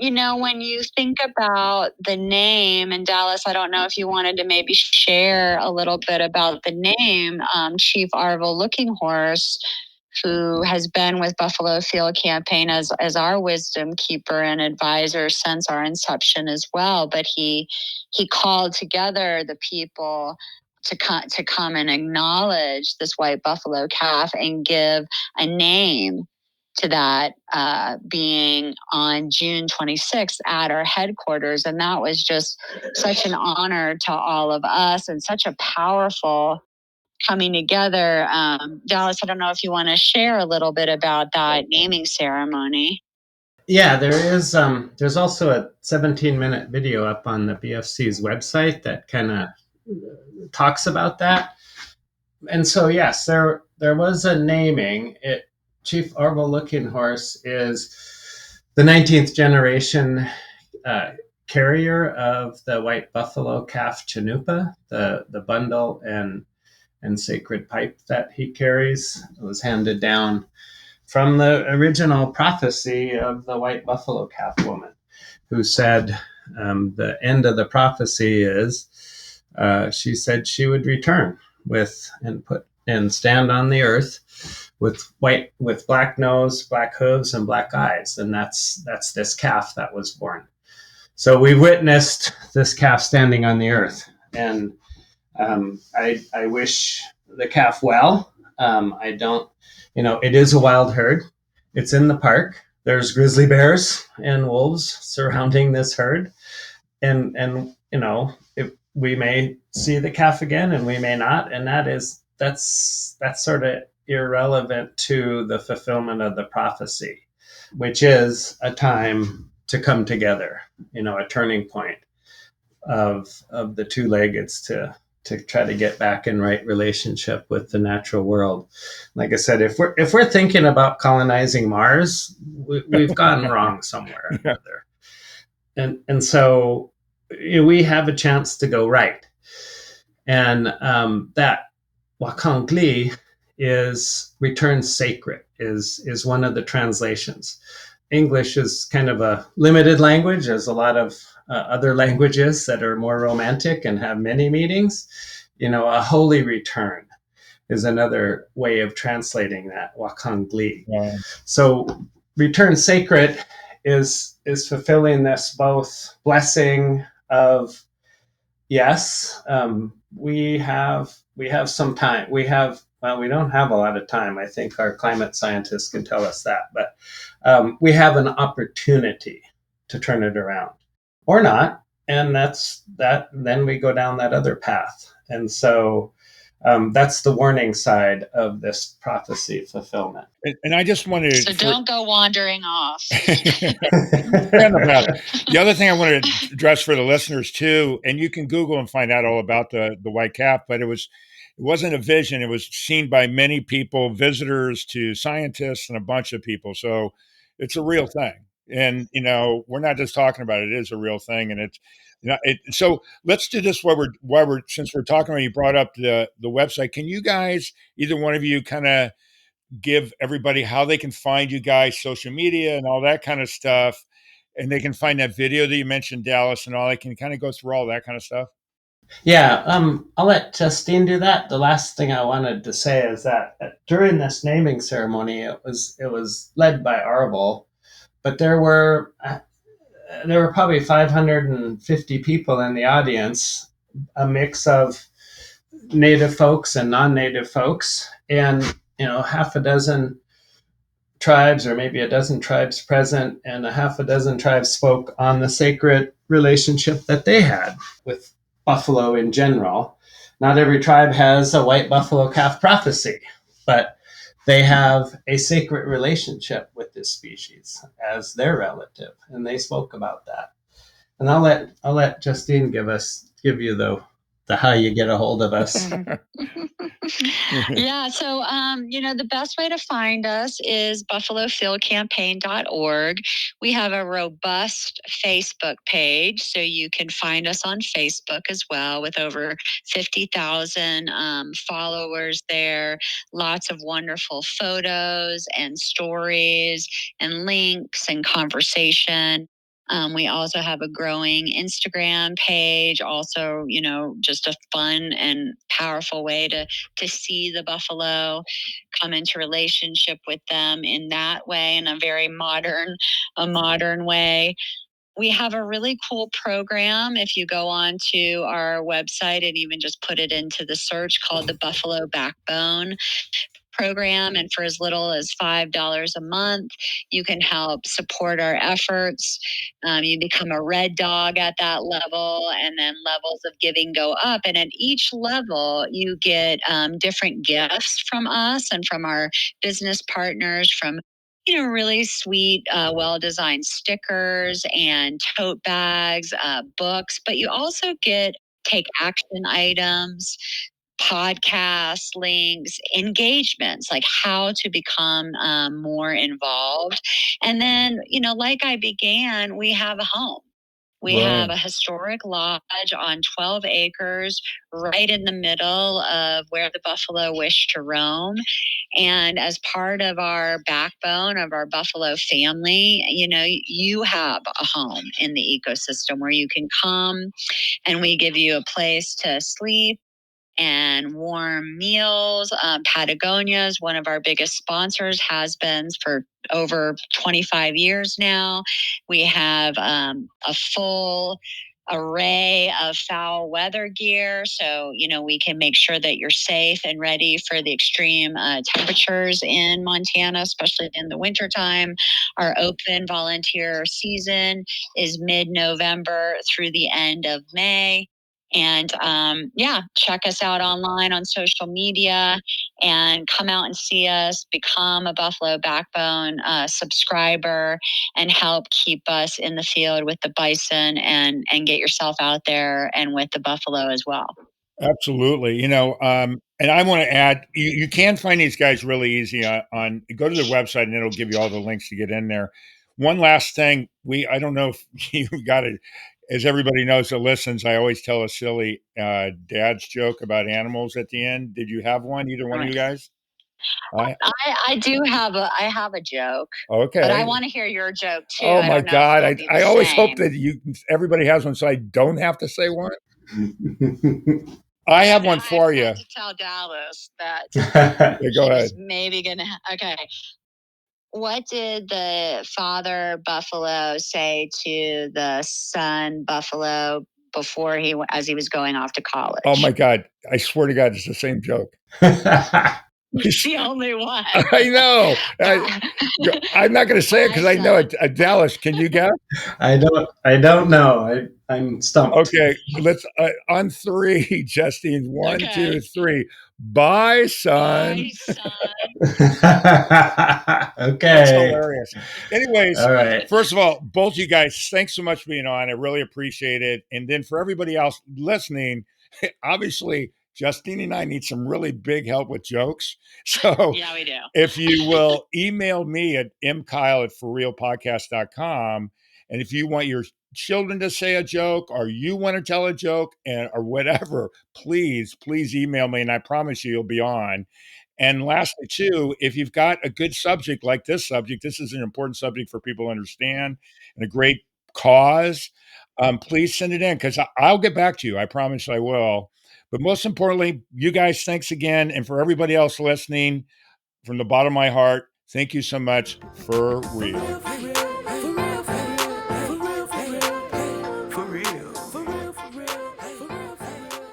when you think about the name, and Dallas, I don't know if you wanted to maybe share a little bit about the name, Chief Arvo Looking Horse, who has been with Buffalo Field Campaign as our wisdom keeper and advisor since our inception as well. But he called together the people to come and acknowledge this white buffalo calf and give a name to that being on June 26th at our headquarters. And that was just such an honor to all of us, and such a powerful coming together. Dallas, I don't know if you want to share a little bit about that naming ceremony. Yeah, there is. There's also a 17-minute video up on the BFC's website that kind of talks about that. And so, yes, there was a naming. Chief Arvo Looking Horse is the 19th generation carrier of the white buffalo calf Chanupa, the bundle and sacred pipe that he carries. It was handed down from the original prophecy of the white buffalo calf woman, who said the end of the prophecy is she said she would return and stand on the earth with black nose, black hooves, and black eyes, and that's this calf that was born. So we witnessed this calf standing on the earth, and I wish the calf well. I don't, it is a wild herd. It's in the park. There's grizzly bears and wolves surrounding this herd. And we may see the calf again and we may not. And that's sort of irrelevant to the fulfillment of the prophecy, which is a time to come together, a turning point of the two-leggeds to try to get back in right relationship with the natural world. Like I said, if we're thinking about colonizing Mars, we've gone wrong somewhere or another. And so we have a chance to go right. And that Wakangli is return sacred is one of the translations. English is kind of a limited language. There's a lot of other languages that are more romantic and have many meanings. A holy return is another way of translating that, Wakangli. Yeah. So return sacred is fulfilling this both blessing of, yes, we have some time. We don't have a lot of time. I think our climate scientists can tell us that, but we have an opportunity to turn it around, or not. And that's that. Then we go down that other path. And so that's the warning side of this prophecy fulfillment. And I just wanted to... So don't go wandering off. The other thing I wanted to address for the listeners too, and you can Google and find out all about the white calf, but it wasn't a vision. It was seen by many people, visitors to scientists and a bunch of people. So it's a real thing. And we're not just talking about it; it is a real thing, and it's so let's do this while we're since we're talking about, you brought up the website. Can you guys, either one of you, kind of give everybody how they can find you guys, social media and all that kind of stuff, and they can find that video that you mentioned, Dallas, and all? They can kind of go through all that kind of stuff. Yeah, I'll let Justine do that. The last thing I wanted to say is that during this naming ceremony, it was led by Arvel, but there were probably 550 people in the audience, a mix of native folks and non-native folks, and half a dozen tribes, or maybe a dozen tribes present, and a half a dozen tribes spoke on the sacred relationship that they had with buffalo in general. Not every tribe has a white buffalo calf prophecy, but they have a sacred relationship with this species as their relative, and they spoke about that. And I'll let Justine give you the how you get a hold of us. Yeah. So, the best way to find us is buffalofieldcampaign.org. We have a robust Facebook page, so you can find us on Facebook as well, with over 50,000 followers there. Lots of wonderful photos and stories and links and conversation. We also have a growing Instagram page, also, just a fun and powerful way to see the buffalo, come into relationship with them in that way, in a very modern way. We have a really cool program. If you go on to our website and even just put it into the search, called the Buffalo Backbone program, and for as little as $5 a month, you can help support our efforts. You become a red dog at that level, and then levels of giving go up. And at each level, you get different gifts from us and from our business partners, from really sweet, well-designed stickers and tote bags, books, but you also get take action items, podcasts, links, engagements, like how to become more involved. And then, like I began, we have a home. We have a historic lodge on 12 acres, right in the middle of where the buffalo wish to roam. And as part of our backbone of our buffalo family, you have a home in the ecosystem where you can come, and we give you a place to sleep and warm meals. Patagonia is one of our biggest sponsors, has been for over 25 years now. We have a full array of foul weather gear, so we can make sure that you're safe and ready for the extreme temperatures in Montana, especially in the wintertime. Our open volunteer season is mid-November through the end of May. And check us out online on social media, and come out and see us, become a Buffalo Backbone subscriber, and help keep us in the field with the bison, and get yourself out there and with the buffalo as well. Absolutely. And I want to add, you can find these guys really easy on go to their website, and it'll give you all the links to get in there. One last thing, I don't know if you got it, as everybody knows that listens, I always tell a silly dad's joke about animals at the end. Did you have one, either one of you guys? I do have a joke. Okay. But I want to hear your joke too. Oh my God. I always hope that everybody has one, so I don't have to say one. I have one for you. I have to tell Dallas that Yeah, go ahead. Maybe gonna. Okay. What did the father buffalo say to the son buffalo before as he was going off to college? Oh my God. I swear to God, it's the same joke. It's the only one. I know. I'm not going to say it because I know it. Dallas, can you guess? I don't know. I'm stumped. Okay, let's on three, Justine. 1, 2, 3. Bison. Okay. That's hilarious. Anyways, all right. First of all, both you guys, thanks so much for being on. I really appreciate it. And then for everybody else listening, obviously, Justine and I need some really big help with jokes. So Yeah, we do. if you will email me at mkyle@forrealpodcast.com, and if you want your children to say a joke or you want to tell a joke or whatever, please email me, and I promise you'll be on. And lastly, too, if you've got a good subject like this subject, this is an important subject for people to understand and a great cause. Please send it in because I'll get back to you. I promise I will. But most importantly, you guys, thanks again. And for everybody else listening, from the bottom of my heart, thank you so much for real.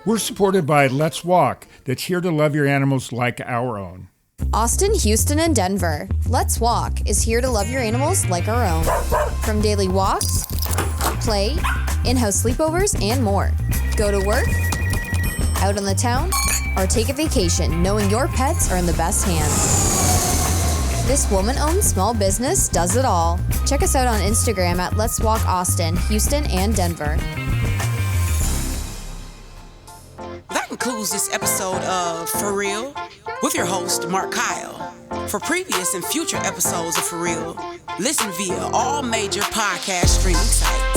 We're supported by Let's Walk, that's here to love your animals like our own. Austin, Houston, and Denver. Let's Walk is here to love your animals like our own. From daily walks, play, in-house sleepovers, and more. Go to work, out on the town, or take a vacation knowing your pets are in the best hands. This woman-owned small business does it all. Check us out on Instagram at Let's Walk Austin, Houston, and Denver. That concludes this episode of For Real with your host, Mark Kyle. For previous and future episodes of For Real, listen via all major podcast streaming sites.